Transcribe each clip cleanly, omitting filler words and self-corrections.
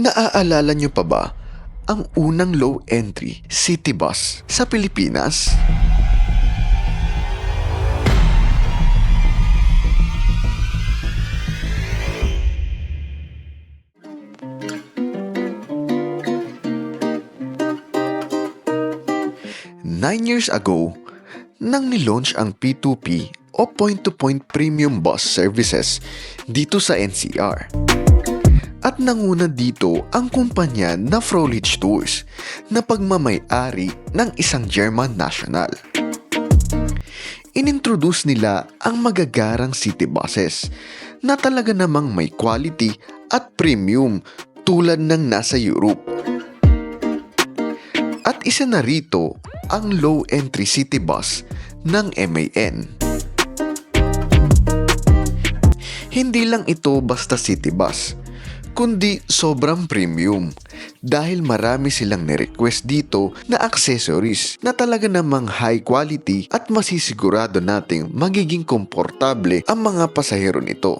Naaalala niyo pa ba ang unang low-entry city bus sa Pilipinas? Nine years ago, nang nilaunch ang P2P o Point-to-Point Premium Bus Services dito sa NCR. At nanguna dito ang kumpanya na Froelich Tours na pagmamay-ari ng isang German national. Inintroduce nila ang magagarang city buses na talaga namang may quality at premium tulad ng nasa Europe. At isa na rito ang low-entry city bus ng MAN. Hindi lang ito basta city bus, kundi sobrang premium dahil marami silang ni-request dito na accessories na talaga namang high quality at masisigurado nating magiging komportable ang mga pasahero nito.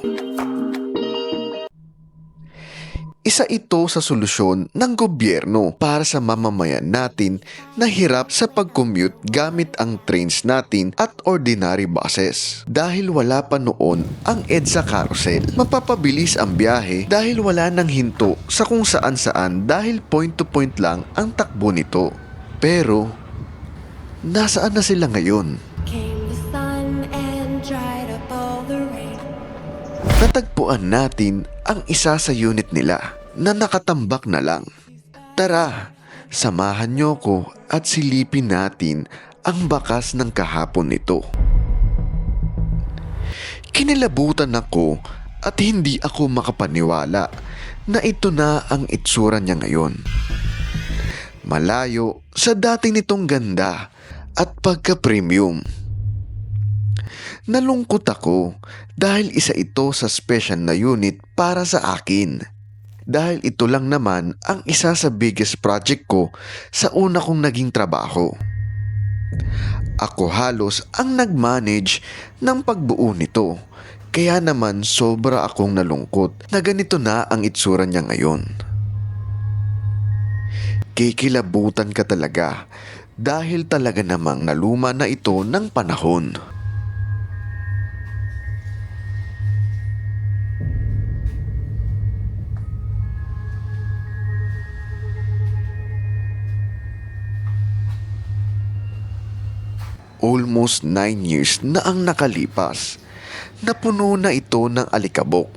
Isa ito sa solusyon ng gobyerno para sa mamamayan natin na hirap sa pag-commute gamit ang trains natin at ordinary buses. Dahil wala pa noon ang EDSA Carousel, mapapabilis ang biyahe dahil wala nang hinto sa kung saan-saan dahil point-to-point lang ang takbo nito. Pero, nasaan na sila ngayon? Natagpuan natin ang isa sa unit nila na nakatambak na lang. Tara, samahan niyo ko at silipin natin ang bakas ng kahapon nito. Kinilabutan ako at hindi ako makapaniwala na ito na ang itsura niya ngayon. Malayo sa dati nitong ganda at pagka-premium. Nalungkot ako dahil isa ito sa special na unit para sa akin. Dahil ito lang naman ang isa sa biggest project ko sa una kong naging trabaho. Ako halos ang nag-manage ng pagbuo nito. Kaya naman sobra akong nalungkot na ganito na ang itsura niya ngayon. Kikilabutan ka talaga dahil talaga namang naluma na ito ng panahon. Almost 9 years na ang nakalipas. Napuno na ito ng alikabok.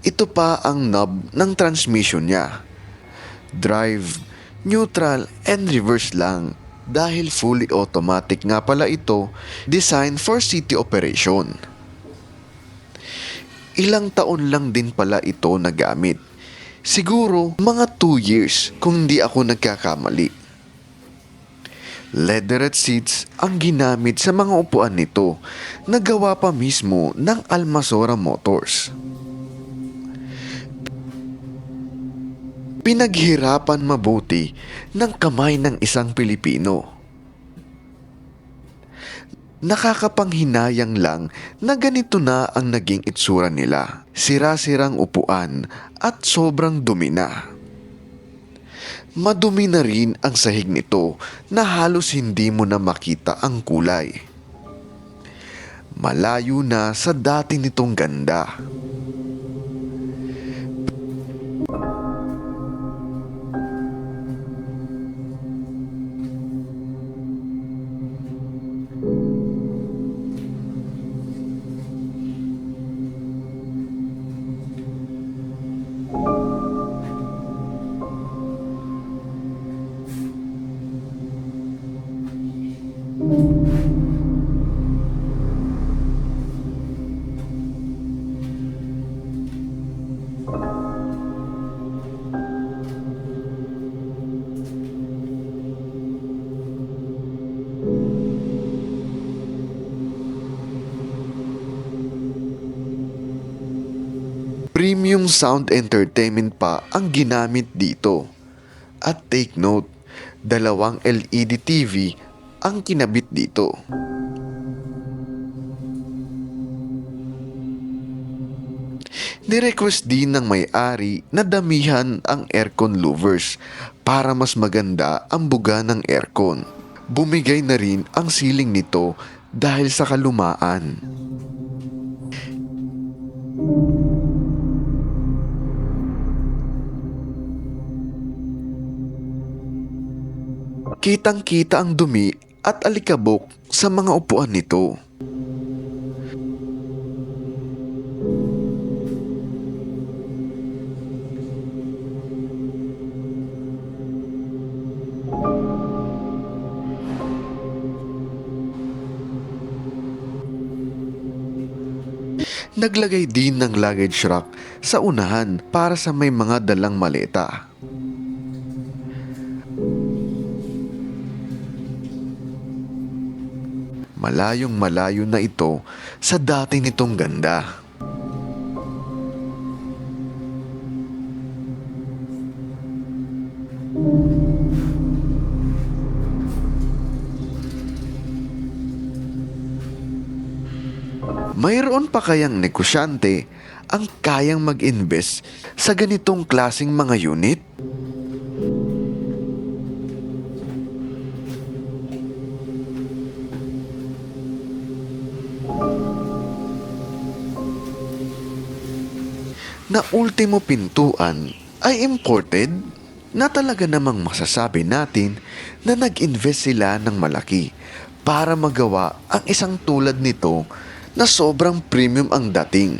Ito pa ang knob ng transmission niya. Drive, neutral, and reverse lang dahil fully automatic nga pala ito, designed for city operation. Ilang taon lang din pala ito nagamit. Siguro mga 2 years kung hindi ako nagkakamali. Leatherette seats ang ginamit sa mga upuan nito na gawa pa mismo ng Almasora Motors. Pinaghirapan mabuti ng kamay ng isang Pilipino. Nakakapanghinayang lang na ganito na ang naging itsura nila. Sira-sirang upuan at sobrang dumi na. Madumi na rin ang sahig nito na halos hindi mo na makita ang kulay. Malayo na sa dati nitong ganda. Premium sound entertainment pa ang ginamit dito. At take note, 2 LED TV ang kinabit dito. Nirequest din ng may-ari na damihan ang aircon louvers para mas maganda ang buga ng aircon. Bumigay na rin ang ceiling nito dahil sa kalumaan. Kitang-kita ang dumi at alikabok sa mga upuan nito. Naglagay din ng luggage rack sa unahan para sa may mga dalang maleta. Malayong malayo na ito sa dati nitong ganda. Mayroon pa kayang negosyante ang kayang mag-invest sa ganitong klaseng mga unit? Na ultimo pintuan ay imported, na talaga namang masasabi natin na nag-invest sila ng malaki para magawa ang isang tulad nito na sobrang premium ang dating.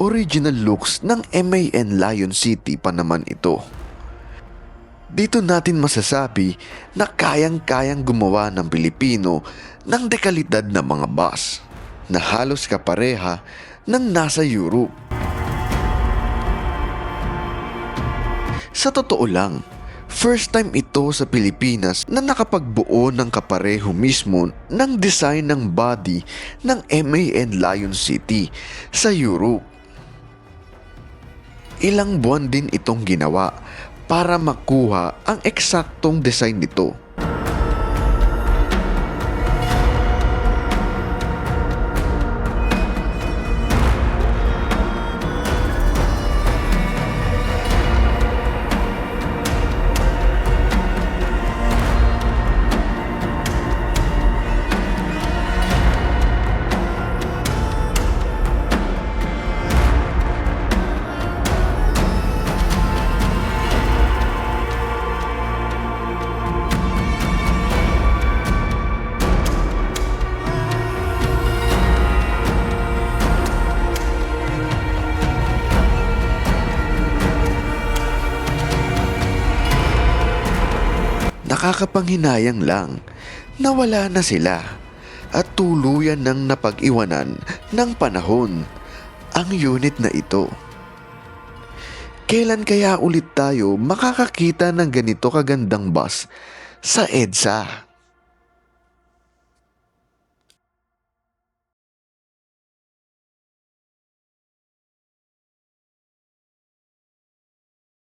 Original looks ng MAN Lion City pa naman ito. Dito natin masasabi na kayang-kayang gumawa ng Pilipino ng dekalidad na mga bus na halos kapareha ng nasa Europe. Sa totoo lang, first time ito sa Pilipinas na nakapagbuo ng kapareho mismo ng design ng body ng MAN Lion City sa Europe. Ilang buwan din itong ginawa para makuha ang eksaktong design nito. Nakakapanghinayang lang na wala na sila at tuluyan ng napag-iwanan ng panahon ang unit na ito. Kailan kaya ulit tayo makakakita ng ganito kagandang bus sa EDSA?